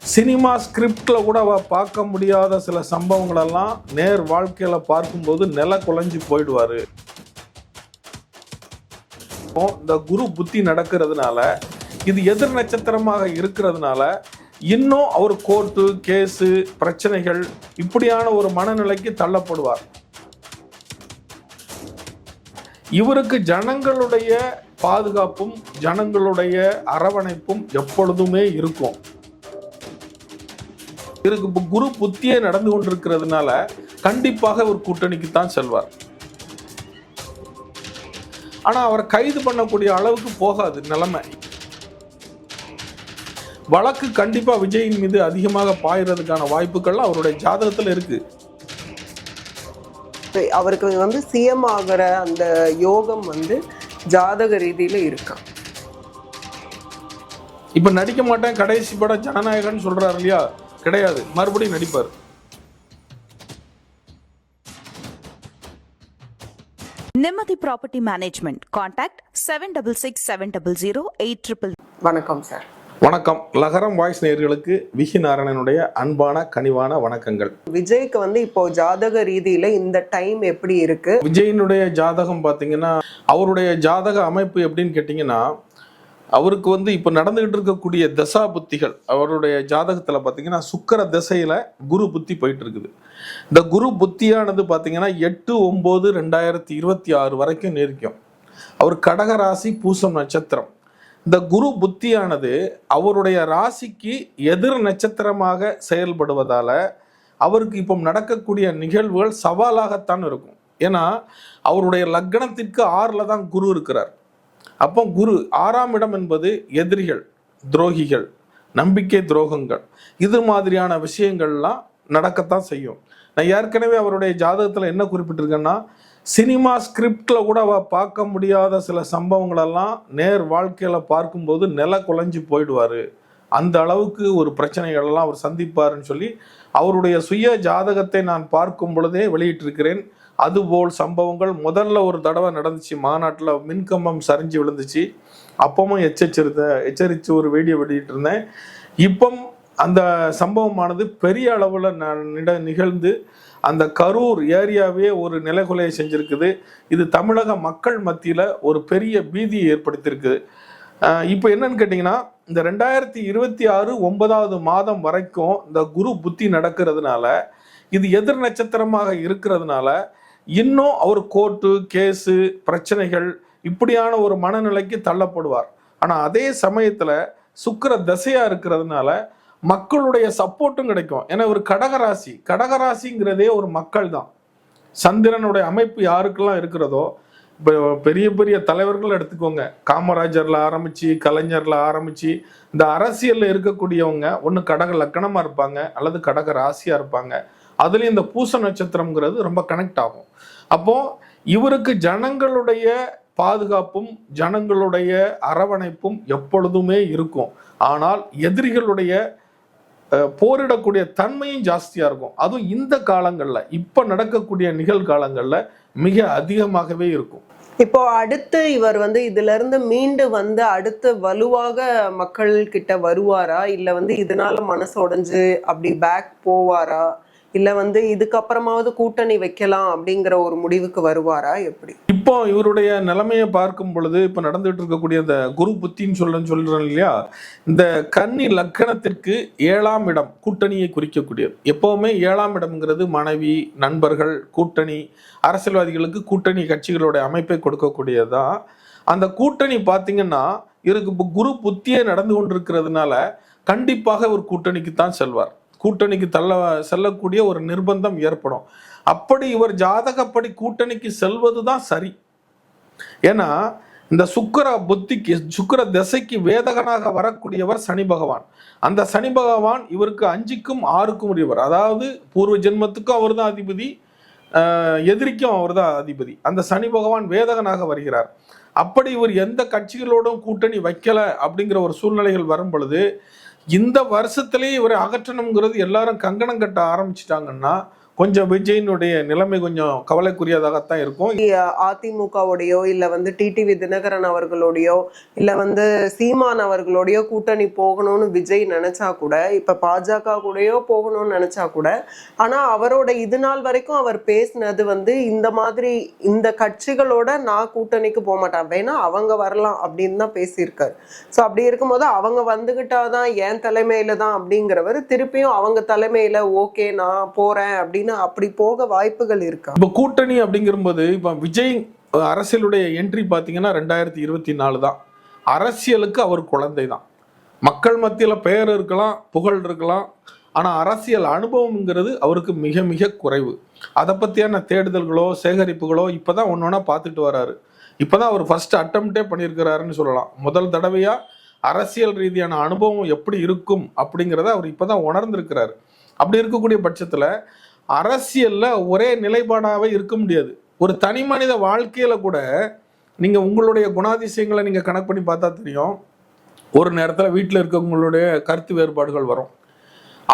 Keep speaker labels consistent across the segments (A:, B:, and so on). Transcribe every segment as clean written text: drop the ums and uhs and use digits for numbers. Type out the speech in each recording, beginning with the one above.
A: Cinema ஸ்கிரிப்ட்ல கூட பார்க்க முடியாத சில சம்பவங்களெல்லாம் நேர் வாழ்க்கையில பார்க்கும்போது நில குலைஞ்சு போயிடுவாரு. இந்த குரு புத்தி நடக்கிறதுனால, இது எதிர் நட்சத்திரமாக இருக்கிறதுனால இன்னும் அவர் கோர்ட்டு கேஸு பிரச்சனைகள் இப்படியான ஒரு மனநிலைக்கு தள்ளப்படுவார். இவருக்கு ஜனங்களுடைய பாதுகாப்பும் ஜனங்களுடைய அரவணைப்பும் எப்பொழுதுமே இருக்கும். இவருக்கு குரு புத்தியே நடந்து கொண்டிருக்கிறதுனால கண்டிப்பாக ஒரு கூட்டணிக்கு தான் செல்வார். ஆனா அவர் கைது பண்ணக்கூடிய அளவுக்கு போகாது நிலைமை. வழக்கு கண்டிப்பா விஜயின் மீது அதிகமாக பாயறதுக்கான வாய்ப்புகள் அவருடைய ஜாதகத்துல இருக்கு.
B: அவருக்கு சிஎம் ஆகிற அந்த யோகம் ஜாதக ரீதியில இருக்கா?
A: இப்ப நடிக்க மாட்டேன் கடைசி படம் ஜனநாயகன் சொல்றாரு இல்லையா, கிடையாது, மறுபடியும் நடிப்பார்.
C: நிம்மதி ப்ராப்பர்ட்டி மேனேஜ்மெண்ட். கான்டாக்ட் 7667008800.
B: வணக்கம் சார்.
A: வணக்கம். லகரம் வாய்ஸ் நேயர்களுக்கு விஹி நாராயணனுடைய அன்பான கனிவான வணக்கங்கள்.
B: விஜய்க்கு இப்போ ஜாதக ரீதியில இந்த டைம் எப்படி இருக்கு?
A: விஜயினுடைய ஜாதகம் பாத்தீங்கன்னா, அவருடைய ஜாதக அமைப்பு எப்படின்னு கேட்டீங்கன்னா, அவருக்கு இப்போ நடந்துகிட்டு இருக்கக்கூடிய தசா புத்திகள் அவருடைய ஜாதகத்துல பாத்தீங்கன்னா சுக்கிர திசையில குரு புத்தி போயிட்டு இருக்குது. இந்த குரு புத்தியானது பாத்தீங்கன்னா 8/9/2026 வரைக்கும் நீடிக்கும். அவர் கடக ராசி பூசம் நட்சத்திரம். இந்த குரு புத்தியானது அவருடைய ராசிக்கு எதிர் நட்சத்திரமாக செயல்படுவதால அவருக்கு இப்போ நடக்கக்கூடிய நிகழ்வுகள் சவாலாகத்தான் இருக்கும். ஏன்னா அவருடைய லக்னத்திற்கு 6ல் தான் குரு இருக்கிறார். அப்போ குரு 6ஆம் இடம் என்பது எதிரிகள், துரோகிகள், நம்பிக்கை துரோகங்கள், இது மாதிரியான விஷயங்கள்லாம் நடக்கத்தான் செய்யும். நான் ஏற்கனவே அவருடைய ஜாதகத்தில் என்ன குறிப்பிட்டிருக்கேன்னா, சினிமா ஸ்கிரிப்ட்ல கூட பார்க்க முடியாத சில சம்பவங்களெல்லாம் நேர் வாழ்க்கையில பார்க்கும்போது நில குலைஞ்சு போயிடுவாரு. அந்த அளவுக்கு ஒரு பிரச்சனைகளெல்லாம் அவர் சந்திப்பாருன்னு சொல்லி அவருடைய சுய ஜாதகத்தை நான் பார்க்கும் பொழுதே வெளியிட்டிருக்கிறேன். அதுபோல் சம்பவங்கள் முதல்ல ஒரு தடவை நடந்துச்சு. மாநாட்டில் மின்கம்பம் சரிஞ்சு விழுந்துச்சு. அப்பவும் எச்சரித்து ஒரு வீடியோ வெளியிட்டு இருந்தேன். இப்போ அந்த சம்பவமானது பெரிய அளவில் நிகழ்ந்து அந்த கரூர் ஏரியாவே ஒரு நிலைகுலையை செஞ்சிருக்குது. இது தமிழக மக்கள் மத்தியில் ஒரு பெரிய பீதியை ஏற்படுத்தியிருக்குது. இப்போ என்னன்னு கேட்டிங்கன்னா, இந்த 2026 9வது மாதம் வரைக்கும் இந்த குரு புத்தி நடக்கிறதுனால, இது எதிர் நட்சத்திரமாக இருக்கிறதுனால இன்னும் அவர் கோர்ட்டு கேஸு பிரச்சனைகள் இப்படியான ஒரு மனநிலைக்கு தள்ளப்படுவார். ஆனால் அதே சமயத்தில் சுக்கிர தசையா இருக்கிறதுனால மக்களுடைய சப்போர்ட்டும் கிடைக்கும். ஏன்னா ஒரு கடகராசிங்கிறதே ஒரு மக்கள் தான். சந்திரனுடைய அமைப்பு யாருக்கெல்லாம் இருக்கிறதோ, இப்போ பெரிய பெரிய தலைவர்கள் எடுத்துக்கோங்க, காமராஜர்ல ஆரம்பிச்சு கலைஞர்ல ஆரம்பிச்சு இந்த அரசியல்ல இருக்கக்கூடியவங்க ஒன்று கடக லக்கணமா இருப்பாங்க அல்லது கடக ராசியா இருப்பாங்க. அதுலேயும் இந்த பூச நட்சத்திரம்ங்கிறது ரொம்ப கனெக்ட் ஆகும். அப்போ இவருக்கு ஜனங்களுடைய பாதுகாப்பும் ஜனங்களுடைய அரவணைப்பும் எப்பொழுதுமே இருக்கும். ஆனால் எதிரிகளுடைய போரிடக்கூடிய தன்மையும் ஜாஸ்தியா இருக்கும். அதுவும் இந்த காலங்கள்ல இப்ப நடக்கக்கூடிய நிகழ்காலங்கள்ல மிக அதிகமாகவே இருக்கும்.
B: இப்போ அடுத்து இவர் இதுல இருந்து மீண்டு அடுத்து வலுவாக மக்கள் கிட்ட வருவாரா, இல்ல இதனால மனசு உடைஞ்சு அப்படி பேக் போவாரா, இல்ல இதுக்கப்புறமாவது கூட்டணி வைக்கலாம் அப்படிங்கிற ஒரு முடிவுக்கு வருவாரா, எப்படி?
A: இப்போ இவருடைய நிலைமையை பார்க்கும் பொழுது இப்போ நடந்துட்டு இருக்கக்கூடிய இந்த குரு புத்தின்னு சொல்றேன் இல்லையா, இந்த கன்னி லக்கணத்திற்கு 7ஆம் இடம் கூட்டணியை குறிக்கக்கூடியது. எப்பவுமே 7ஆம் இடம்ங்கிறது மனைவி, நண்பர்கள், கூட்டணி, அரசியல்வாதிகளுக்கு கூட்டணி கட்சிகளுடைய அமைப்பை கொடுக்கக்கூடியதுதான். அந்த கூட்டணி பார்த்தீங்கன்னா இவருக்கு குரு புத்தியே நடந்து கொண்டிருக்கிறதுனால கண்டிப்பாக ஒரு கூட்டணிக்கு தான் செல்வார். கூட்டணிக்கு செல்லக்கூடிய ஒரு நிர்பந்தம் ஏற்படும். அப்படி இவர் ஜாதகப்படி கூட்டணிக்கு செல்வது தான் சரி. ஏன்னா இந்த சுக்கிர திசைக்கு வேதகனாக வரக்கூடியவர் சனி பகவான். அந்த சனி பகவான் இவருக்கு 5க்கும் 6க்கும் உரியவர். அதாவது பூர்வ ஜென்மத்துக்கும் அவர் தான் அதிபதி, எதிரிக்கும் அவர் தான் அதிபதி. அந்த சனி பகவான் வேதகனாக வருகிறார். அப்படி இவர் எந்த கட்சிகளோடும் கூட்டணி வைக்கல அப்படிங்கிற ஒரு சூழ்நிலைகள் வரும் பொழுது இந்த வருஷத்திலேயே இவரை அகற்றணுங்கிறது எல்லாரும் கங்கணம் கட்ட ஆரம்பிச்சிட்டாங்கன்னா கொஞ்சம் விஜயினுடைய நிலைமை கொஞ்சம் கவலைக்குரியதாகத்தான் இருக்கும்.
B: அதிமுகவுடையோ இல்ல வந்து டிடிவி தினகரன் அவர்களோடையோ இல்ல வந்து சீமான் அவர்களோடையோ கூட்டணி போகணும்னு விஜய் நினைச்சா கூட, இப்ப பாஜக கூடயோ போகணும்னு நினைச்சா கூட, ஆனா அவரோட இது நாள் வரைக்கும் அவர் பேசினது வந்து இந்த மாதிரி இந்த கட்சிகளோட நான் கூட்டணிக்கு போக மாட்டேன், வேணா அவங்க வரலாம் அப்படின்னு தான் பேசியிருக்காரு. ஸோ அப்படி இருக்கும்போது அவங்க வந்துகிட்டாதான் என் தலைமையில தான் அப்படிங்கிறவர் திருப்பியும் அவங்க தலைமையில ஓகே நான் போறேன் அப்படின்னு அப்படி போக வாய்ப்புகள் இருக்கா?
A: இப்ப கூட்டணி அப்படிங்கும்போது இப்ப விஜய் அரசியலுடைய என்ட்ரி பாத்தீங்கன்னா 2024 தான். அரசியலுக்கு அவர் குழந்தை தான். மக்கள் மத்தியில பெயர் இருக்கலாம், புகழ் இருக்கலாம், ஆனா அரசியல் அனுபவம்ங்கிறது அவருக்கு மிக மிக குறைவு. அதை பத்தியான தேடுதல்களோ சேகரிப்புகளோ இப்பதான் ஒன்னொன்னா பார்த்துட்டு வராரு. இப்பதான் அவர் ஃபர்ஸ்ட் அட்டம்ப்டே பண்ணியிருக்கிறாருன்னு சொல்லலாம். முதல் தடவையா அரசியல் ரீதியான அனுபவம் எப்படி இருக்கும் அப்படிங்கிறத அவர் இப்பதான் உணர்ந்திருக்கிறாரு. அப்படி இருக்கக்கூடிய பட்சத்துல அரசியல்ல ஒரே நிலைப்பாடாவே இருக்க முடியாது. ஒரு தனி மனித வாழ்க்கையில கூட நீங்க உங்களுடைய குணாதிசயங்களை நீங்க கணக்கு பண்ணி பார்த்தா தெரியும். ஒரு நேரத்துல வீட்டில் இருக்கவங்களுடைய கருத்து வேறுபாடுகள் வரும்.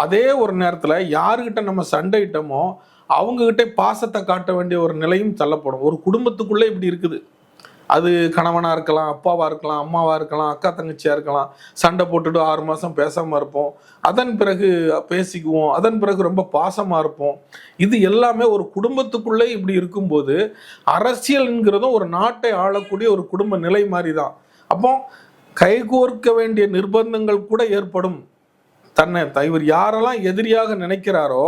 A: அதே ஒரு நேரத்துல யாருக்கிட்ட நம்ம சண்டையிட்டோமோ அவங்க கிட்ட பாசத்தை காட்ட வேண்டிய ஒரு நிலையும் தள்ளப்படும். ஒரு குடும்பத்துக்குள்ளே இப்படி இருக்குது. அது கணவனா இருக்கலாம், அப்பாவா இருக்கலாம், அம்மாவா இருக்கலாம், அக்கா தங்கச்சியா இருக்கலாம். சண்டை போட்டுட்டு 6 மாசம் பேசாம இருப்போம், அதன் பிறகு பேசிக்குவோம், அதன் பிறகு ரொம்ப பாசமா இருப்போம். இது எல்லாமே ஒரு குடும்பத்துக்குள்ளே இப்படி இருக்கும்போது அரசியல்ங்கிறதும் ஒரு நாட்டை ஆளக்கூடிய ஒரு குடும்ப நிலை மாதிரி தான். அப்போ கைகோர்க்க வேண்டிய நிர்பந்தங்கள் கூட ஏற்படும். தன்னை இவர் யாரெல்லாம் எதிரியாக நினைக்கிறாரோ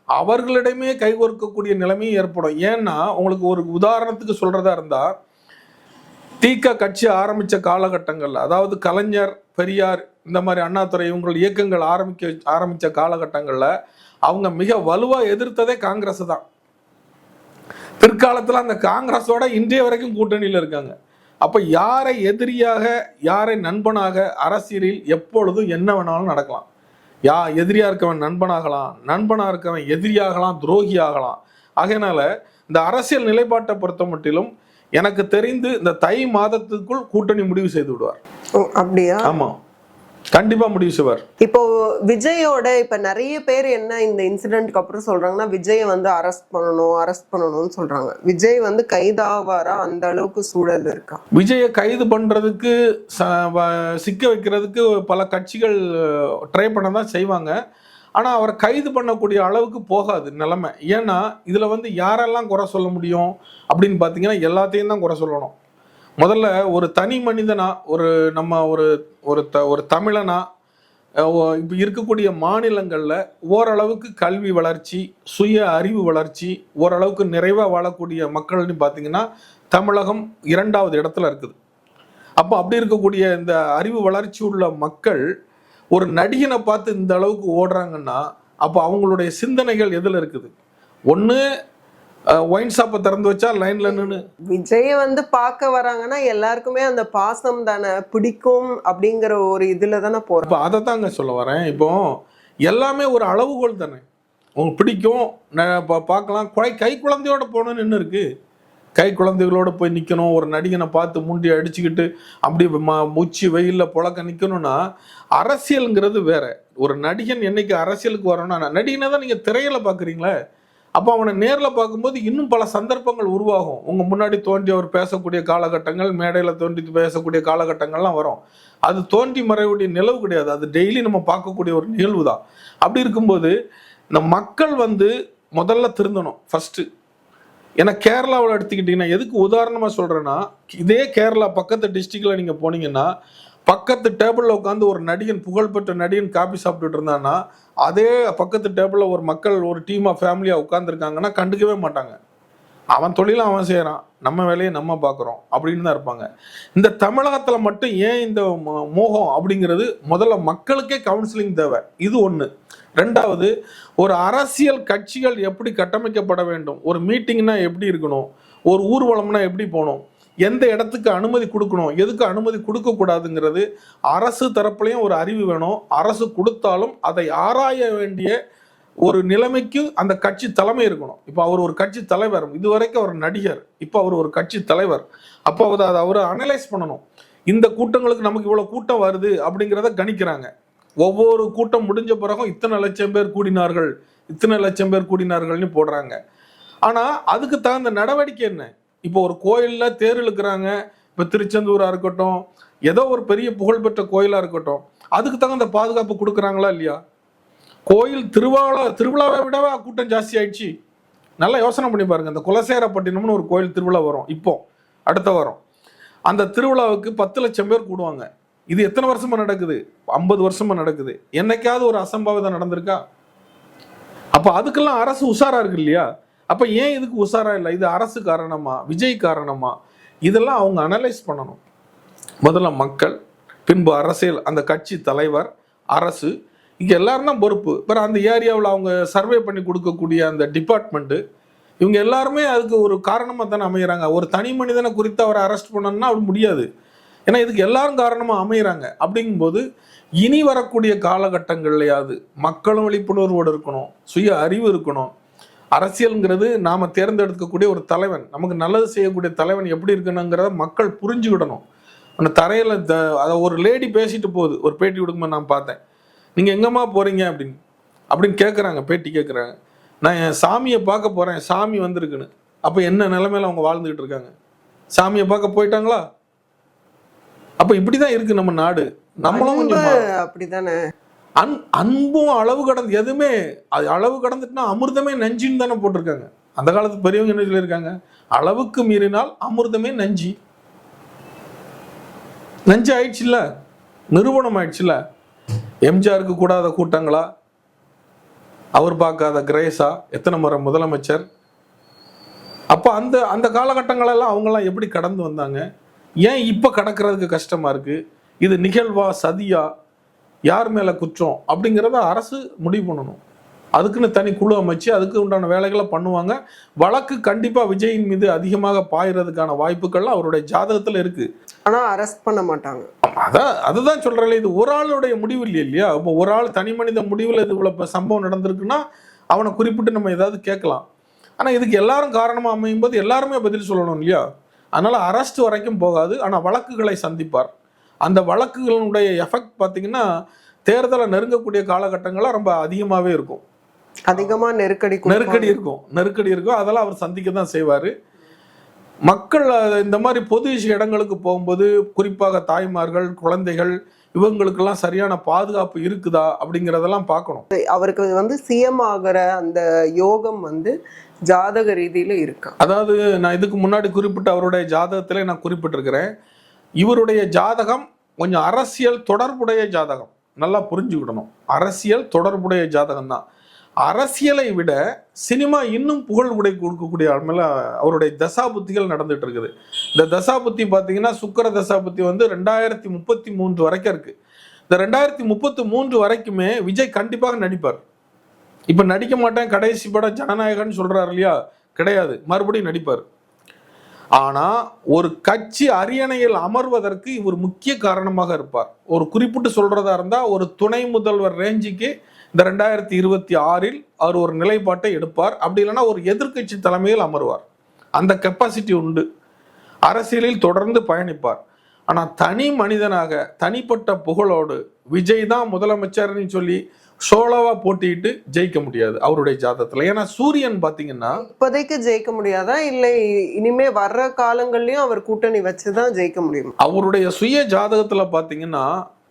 A: அவர்களிடமே கைகோர்க்கக்கூடிய நிலைமையும் ஏற்படும். ஏன்னா உங்களுக்கு ஒரு உதாரணத்துக்கு சொல்றதா இருந்தா, தீக கட்சி ஆரம்பிச்ச காலகட்டங்கள்ல, அதாவது கலைஞர், பெரியார், இந்த மாதிரி அண்ணாதுரை இவங்கள் இயக்கங்கள் ஆரம்பிச்ச காலகட்டங்கள்ல அவங்க மிக வலுவா எதிர்த்ததே காங்கிரஸ் தான். பிற்காலத்துல அந்த காங்கிரஸோட இன்றைய வரைக்கும் கூட்டணியில இருக்காங்க. அப்ப யாரை எதிரியாக யாரை நண்பனாக அரசியலில் எப்பொழுதும் என்ன வேணாலும் நடக்கலாம். எதிரியா இருக்கவன் நண்பனாகலாம், நண்பனா இருக்கவன் எதிரியாகலாம், துரோகியாகலாம். ஆகையினால இந்த அரசியல் நிலைப்பாட்டை பொறுத்த மட்டிலும் எனக்கு தெரிந்து இந்த தை மாதத்துக்குள் கூட்டணி முடிவு செய்து விடுவார்.
B: அப்படியா?
A: ஆமா, கண்டிப்பா முடிவு செய்வார்.
B: இப்போ விஜயோட இப்ப நிறைய பேர் என்ன இந்த இன்சிடென்ட்க்கு அப்புறம் சொல்றாங்கன்னா, விஜய் வந்து அரெஸ்ட் பண்ணணும்னு சொல்றாங்க. விஜய் வந்து கைதாவாரா? அந்த அளவுக்கு சூழல் இருக்கா?
A: விஜயை கைது பண்றதுக்கு சிக்க வைக்கிறதுக்கு பல கட்சிகள் ட்ரை பண்ண தான் செய்வாங்க. ஆனா அவரை கைது பண்ணக்கூடிய அளவுக்கு போகாது நிலைமை. ஏன்னா இதுல வந்து யாரெல்லாம் குறை சொல்ல முடியும் அப்படின்னு பாத்தீங்கன்னா எல்லாத்தையும் தான் குறை சொல்லணும். முதல்ல ஒரு தனி மனிதனா, நம்ம ஒரு தமிழனா, இப்போ இருக்கக்கூடிய மாநிலங்களில் ஓரளவுக்கு கல்வி வளர்ச்சி, சுய அறிவு வளர்ச்சி, ஓரளவுக்கு நிறைவாக வாழக்கூடிய மக்கள்னு பார்த்தீங்கன்னா தமிழகம் 2வது இடத்துல இருக்குது. அப்போ அப்படி இருக்கக்கூடிய இந்த அறிவு வளர்ச்சி உள்ள மக்கள் ஒரு நடிகனை பார்த்து இந்த அளவுக்கு ஓடுறாங்கன்னா அப்போ அவங்களுடைய சிந்தனைகள் எதில் இருக்குது? ஒன்று ஒயின் ஷாப்பை திறந்து வச்சா லைன்ல நின்று
B: விஜய வந்து பார்க்க வராங்கன்னா எல்லாருக்குமே அந்த பாசம் தானே பிடிக்கும் அப்படிங்கிற ஒரு இதுல தானே போறோம்.
A: இப்போ அதை தாங்க சொல்ல வரேன். இப்போ எல்லாமே ஒரு அளவுகோல் தானே. உங்களுக்கு பிடிக்கும், பார்க்கலாம். கை குழந்தையோட போகணும்னு என்ன இருக்கு? கை குழந்தைகளோட போய் நிற்கணும், ஒரு நடிகனை பார்த்து முண்டி அடிச்சுக்கிட்டு அப்படி முச்சி வெயிலில் புழக்க நிற்கணும்னா அரசியலுங்கிறது வேற. ஒரு நடிகன் என்னைக்கு அரசியலுக்கு வரணும்னா, நடிகனை தான் நீங்கள் திரையில பார்க்குறீங்களே, அப்போ அவனை நேரில் பார்க்கும்போது இன்னும் பல சந்தர்ப்பங்கள் உருவாகும். உங்கள் முன்னாடி தோன்றி அவர் பேசக்கூடிய காலகட்டங்கள், மேடையில் தோன்றி பேசக்கூடிய காலகட்டங்கள்லாம் வரும். அது தோன்றி மறைவுடைய நிலவு கிடையாது, அது டெய்லி நம்ம பார்க்கக்கூடிய ஒரு நிகழ்வு தான். அப்படி இருக்கும்போது இந்த மக்கள் வந்து முதல்ல திருந்தணும் ஃபஸ்ட்டு. ஏன்னா கேரளாவில் எடுத்துக்கிட்டிங்கன்னா, எதுக்கு உதாரணமாக சொல்கிறேன்னா, இதே கேரளா பக்கத்து டிஸ்ட்ரிக்டில் நீங்கள் போனீங்கன்னா பக்கத்து டேபிளில் உட்காந்து ஒரு நடிகன், புகழ்பெற்ற நடிகன் காபி சாப்பிட்டுட்டு இருந்தான்னா அதே பக்கத்து டேபிளில் ஒரு மக்கள் ஒரு டீமாக ஃபேமிலியாக உட்காந்துருக்காங்கன்னா கண்டுக்கவே மாட்டாங்க. அவன் தொழிலும் அவன் செய்கிறான், நம்ம வேலையை நம்ம பார்க்குறோம் அப்படின்னு தான் இருப்பாங்க. இந்த தமிழகத்தில் மட்டும் ஏன் இந்த மோகம் அப்படிங்கிறது? முதல்ல மக்களுக்கே கவுன்சிலிங் தேவை, இது ஒன்று. ரெண்டாவது, ஒரு அரசியல் கட்சிகள் எப்படி கட்டமைக்கப்பட வேண்டும், ஒரு மீட்டிங்னா எப்படி இருக்கணும், ஒரு ஊர்வலம்னா எப்படி போகணும், எந்த இடத்துக்கு அனுமதி கொடுக்கணும், எதுக்கு அனுமதி கொடுக்கக்கூடாதுங்கிறது அரசு தரப்புலையும் ஒரு அறிவு வேணும். அரசு கொடுத்தாலும் அதை ஆராய வேண்டிய ஒரு நிலைமைக்கு அந்த கட்சி தலைமை இருக்கணும். இப்போ அவர் ஒரு கட்சி தலைவர், இதுவரைக்கும் அவர் நடிகர், இப்போ அவர் ஒரு கட்சி தலைவர். அப்போ அதை அவர் அனலைஸ் பண்ணணும். இந்த கூட்டங்களுக்கு நமக்கு இவ்வளோ கூட்டம் வருது அப்படிங்கிறத கணிக்கிறாங்க. ஒவ்வொரு கூட்டம் முடிஞ்ச பிறகும் இத்தனை லட்சம் பேர் கூடினார்கள், இத்தனை லட்சம் பேர் கூடினார்கள்னு போடுறாங்க. ஆனா அதுக்கு தகுந்த நடவடிக்கை என்ன? இப்போ ஒரு கோயில்ல தேர் இழுக்கிறாங்க, இப்போ திருச்செந்தூரா இருக்கட்டும், ஏதோ ஒரு பெரிய புகழ்பெற்ற கோயிலா இருக்கட்டும், அதுக்கு தகுந்த பாதுகாப்பு கொடுக்குறாங்களா இல்லையா? கோயில் திருவிழாவை விடவா கூட்டம் ஜாஸ்தி ஆயிடுச்சு? நல்லா யோசனை பண்ணி பாருங்க. இந்த குலசேரப்பட்டினம்னு ஒரு கோயில் திருவிழா வரும் இப்போ அடுத்த வாரம். அந்த திருவிழாவுக்கு 10 லட்சம் பேர் கூடுவாங்க. இது எத்தனை வருஷமா நடக்குது? 50 வருஷமா நடக்குது. என்னைக்காவது ஒரு அசம்பாவிதம் நடந்திருக்கா? அப்ப அதுக்கெல்லாம் அரசு உஷாரா இருக்கு இல்லையா? அப்ப ஏன் இதுக்கு உஷாரா இல்லை? இது அரசு காரணமா, விஜய் காரணமா? இதெல்லாம் அவங்க அனலைஸ் பண்ணணும். முதல்ல மக்கள், பின்பு அரசியல், அந்த கட்சி தலைவர், அரசு, இங்க எல்லாரும் தான் பொறுப்பு. பிறகு அந்த ஏரியாவில் அவங்க சர்வே பண்ணி கொடுக்கக்கூடிய அந்த டிபார்ட்மெண்ட், இவங்க எல்லாருமே அதுக்கு ஒரு காரணமா தானே அமைகிறாங்க. ஒரு தனி மனிதனை குறித்து அவரை அரெஸ்ட் பண்ணணும்னா அப்படி முடியாது. ஏன்னா இதுக்கு எல்லாரும் காரணமா அமைகிறாங்க. அப்படிங்கும்போது இனி வரக்கூடிய காலகட்டங்கள்லையாவது மக்களும் விழிப்புணர்வோடு இருக்கணும், சுய அறிவு இருக்கணும். அரசியல்ங்கிறது நாம தேர்ந்தெடுக்கக்கூடிய ஒரு தலைவன், நமக்கு நல்லது செய்யக்கூடிய தலைவன் எப்படி இருக்கணுங்கிறத மக்கள் புரிஞ்சுக்கிடணும். அந்த தரையில அதை ஒரு லேடி பேசிட்டு போகுது, ஒரு பேட்டி கொடுக்கும்போது நான் பார்த்தேன். நீங்க எங்கம்மா போறீங்க அப்படின்னு கேட்குறாங்க, பேட்டி கேட்குறாங்க. நான் என் சாமியை பார்க்க போறேன், சாமி வந்திருக்குன்னு. அப்போ என்ன நிலைமையில அவங்க வாழ்ந்துகிட்டு இருக்காங்க? சாமியை பார்க்க போயிட்டாங்களா? அப்ப இப்படிதான் இருக்கு நம்ம நாடு. நம்மளும் கொஞ்சம்
B: அப்படிதானே.
A: அன்பும் அளவு கடந்து, எதுவுமே அது அளவு கடந்துட்டுனா அமிர்தமே நஞ்சின்னு தானே போட்டிருக்காங்க. அந்த காலத்து பெரியவங்க என்ன சொல்லியிருக்காங்க? அளவுக்கு மீறினால் அமிர்தமே நஞ்சி. நஞ்சு ஆயிடுச்சுல்ல, நிறுவனம் ஆயிடுச்சுல்ல. எம்ஜிஆருக்கு கூடாத கூட்டங்களா? அவர் பார்க்காத கிரேஸா? எத்தனை முறை முதலமைச்சர்? அப்ப அந்த அந்த காலகட்டங்களெல்லாம் அவங்கெல்லாம் எப்படி கடந்து வந்தாங்க? ஏன் இப்ப கடக்கிறதுக்கு கஷ்டமா இருக்கு? இது நிகழ்வா, சதியா, யார் மேல குற்றம் அப்படிங்கிறத அரசு முடிவு பண்ணணும். அதுக்குன்னு தனி குழு அமைச்சு அதுக்கு உண்டான வேலைகளை பண்ணுவாங்க. வழக்கு கண்டிப்பா விஜயின் மீது அதிகமாக பாயறதுக்கான வாய்ப்புகள்லாம் அவருடைய ஜாதகத்துல இருக்கு.
B: ஆனா அரெஸ்ட் பண்ண மாட்டாங்க.
A: அதுதான் சொல்றேன், இது ஒரு ஆளுடைய முடிவு இல்லையா? இப்போ ஒரு ஆள் தனி மனித முடிவில் இது இவ்வளவு சம்பவம் நடந்திருக்குன்னா அவனை குறிப்பிட்டு நம்ம ஏதாவது கேட்கலாம். ஆனா இதுக்கு எல்லாரும் காரணமா அமையும் போது எல்லாருமே பதில் சொல்லணும் இல்லையா? அதனால அரெஸ்ட் வரைக்கும் போகாது, ஆனா வழக்குகளை சந்திப்பார். அந்த வழக்குகளுடைய எஃபெக்ட் பார்த்தீங்கன்னா தேர்தலை நெருங்கக்கூடிய காலகட்டங்கள்லாம் ரொம்ப அதிகமாகவே இருக்கும்.
B: அதிகமா நெருக்கடி
A: இருக்கும். அதெல்லாம் அவர் சந்திக்க தான் செய்வார். மக்கள் இந்த மாதிரி பொது இடங்களுக்கு போகும்போது குறிப்பாக தாய்மார்கள், குழந்தைகள், இவங்களுக்கெல்லாம் சரியான பாதுகாப்பு இருக்குதா அப்படிங்கிறதெல்லாம் பார்க்கணும்.
B: அவருக்கு சிஎம் ஆகிற அந்த யோகம் ஜாதக ரீதியில இருக்கு.
A: அதாவது நான் இதுக்கு முன்னாடி குறிப்பிட்ட அவருடைய ஜாதகத்திலே நான் குறிப்பிட்டிருக்கிறேன். இவருடைய ஜாதகம் கொஞ்சம் அரசியல் தொடர்புடைய ஜாதகம். நல்லா புரிஞ்சுக்கிடணும், அரசியல் தொடர்புடைய ஜாதகம் தான். அரசியலை விட சினிமா இன்னும் புகழ் உடை கொடுக்கக்கூடிய அளவில் அவருடைய தசாபுத்திகள் நடந்துட்டு இருக்குது. இந்த தசாபுத்தி பார்த்தீங்கன்னா சுக்கர தசாபுத்தி 2033 வரைக்கும் இருக்கு. இந்த 2033 வரைக்குமே விஜய் கண்டிப்பாக நடிப்பார். இப்ப நடிக்க மாட்டேன், கடைசி படம் ஜனநாயகன் சொல்றாரு இல்லையா? கிடையாது, மறுபடியும் நடிப்பார். ஆனா ஒரு கட்சி அரியணையில் அமர்வதற்கு இவர் முக்கிய காரணமாக இருப்பார். ஒரு குறிப்பிட்டு சொல்றதா இருந்தா ஒரு துணை முதல்வர் ரேஞ்சுக்கு இந்த 2026 அவர் ஒரு நிலைப்பாட்டை எடுப்பார். அப்படி இல்லைன்னா ஒரு எதிர்கட்சி தலைமையில் அமர்வார். அந்த கெப்பாசிட்டி உண்டு. அரசியலில் தொடர்ந்து பயணிப்பார். ஆனா தனி மனிதனாக தனிப்பட்ட புகழோடு விஜய் தான் முதலமைச்சர்னு சொல்லி சோலோவா போட்டிட்டு ஜெயிக்க முடியாது அவருடைய ஜாதகத்துல. ஏன்னா சூரியன் பாத்தீங்கன்னா
B: இப்போதைக்கு ஜெயிக்க முடியாதா, இல்லை இனிமே வர்ற காலங்கள்லயும் அவர் கூட்டணி வச்சுதான் ஜெயிக்க முடியும்?
A: அவருடைய சுய ஜாதகத்துல பாத்தீங்கன்னா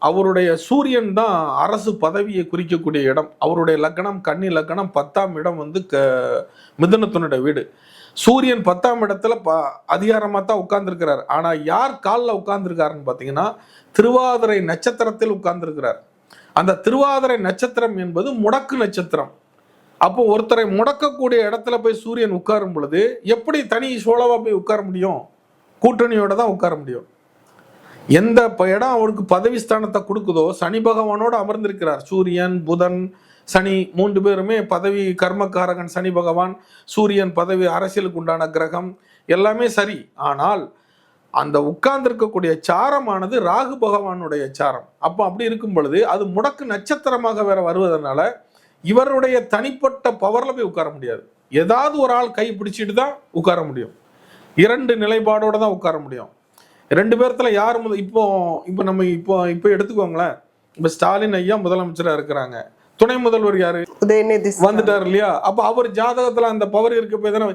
A: அவருடைய சூரியன் தான் அரசு பதவியை குறிக்கக்கூடிய இடம். அவருடைய லக்னம் கன்னி லக்னம், 10ஆம் இடம் மிதுனத்தினுடைய வீடு. சூரியன் 10ஆம் இடத்துல அதிகாரமா தான் உட்கார்ந்துருக்கிறார். ஆனா யார் காலில் உட்கார்ந்துருக்காருன்னு பாத்தீங்கன்னா திருவாதிரை நட்சத்திரத்தில் உட்கார்ந்துருக்கிறார். அந்த திருவாதிரை நட்சத்திரம் என்பது முடக்கு நட்சத்திரம். அப்போ ஒருத்தரை முடக்கக்கூடிய இடத்துல போய் சூரியன் உட்காரும் பொழுது எப்படி தனி சோழவா போய் உட்கார முடியும்? கூட்டணியோட தான் உட்கார முடியும். எந்த இடம் அவருக்கு பதவி ஸ்தானத்தை கொடுக்குதோ, சனி பகவானோடு அமர்ந்திருக்கிறார். சூரியன், புதன், சனி 3 பேருமே பதவி கர்மக்காரகன் சனி பகவான். சூரியன் பதவி அரசியலுக்கு உண்டான கிரகம், எல்லாமே சரி. ஆனால் அந்த உட்கார்ந்திருக்கக்கூடிய சாரமானது ராகு பகவானுடைய சாரம். அப்போ அப்படி இருக்கும் பொழுது அது முடக்கு நட்சத்திரமாக வேற வருவதனால இவருடைய தனிப்பட்ட பவர்ல போய் உட்கார முடியாது. ஏதாவது ஒரு ஆள் கை பிடிச்சிட்டு தான் உட்கார முடியும். 2 நிலைப்பாடோட தான் உட்கார முடியும். 2 பேர்த்துல யார் இப்போ நம்ம இப்போ எடுத்துக்கோங்களேன். இப்போ ஸ்டாலின் ஐயா முதலமைச்சராக இருக்கிறாங்க, துணை முதல்வர் யாரு?
B: உதயநிதி
A: வந்துட்டார் இல்லையா? அப்ப அவர் ஜாதகத்துல அந்த பவர் இருக்க போய் தானே.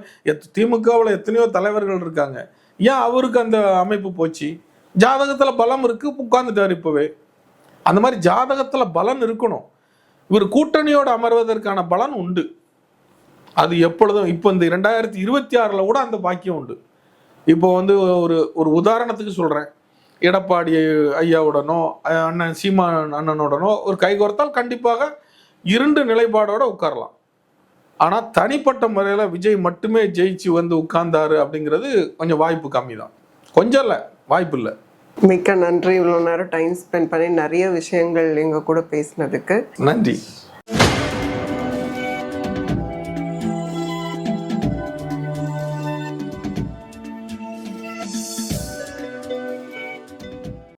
A: திமுகவுல எத்தனையோ தலைவர்கள் இருக்காங்க, ஏன் அவருக்கு அந்த அமைப்பு போச்சு? ஜாதகத்துல பலம் இருக்கு, உட்கார்ந்துட்டாரு இப்பவே. அந்த மாதிரி ஜாதகத்துல பலன் இருக்கணும். இவர் கூட்டணியோடு அமர்வதற்கான பலன் உண்டு. அது எப்பொழுதும் இப்போ இந்த 2026 கூட அந்த பாக்கியம் உண்டு. இப்போ வந்து ஒரு உதாரணத்துக்கு சொல்றேன், எடப்பாடி ஐயாவுடனோ அண்ணன் சீமான் அண்ணனுடனோ ஒரு கைகோர்த்தால் கண்டிப்பாக 2 நிலைப்பாடோட உட்காரலாம். ஆனா தனிப்பட்ட முறையில விஜய் மட்டுமே ஜெயிச்சு வந்து உட்கார்ந்தாரு அப்படிங்கிறது கொஞ்சம் வாய்ப்பு கம்மி தான். கொஞ்சம் இல்லை, வாய்ப்பு இல்லை.
B: மிக்க நன்றி, இவ்வளோ நேரம் டைம் ஸ்பெண்ட் பண்ணி நிறைய விஷயங்கள் எங்க கூட பேசினதுக்கு.
A: நன்றி.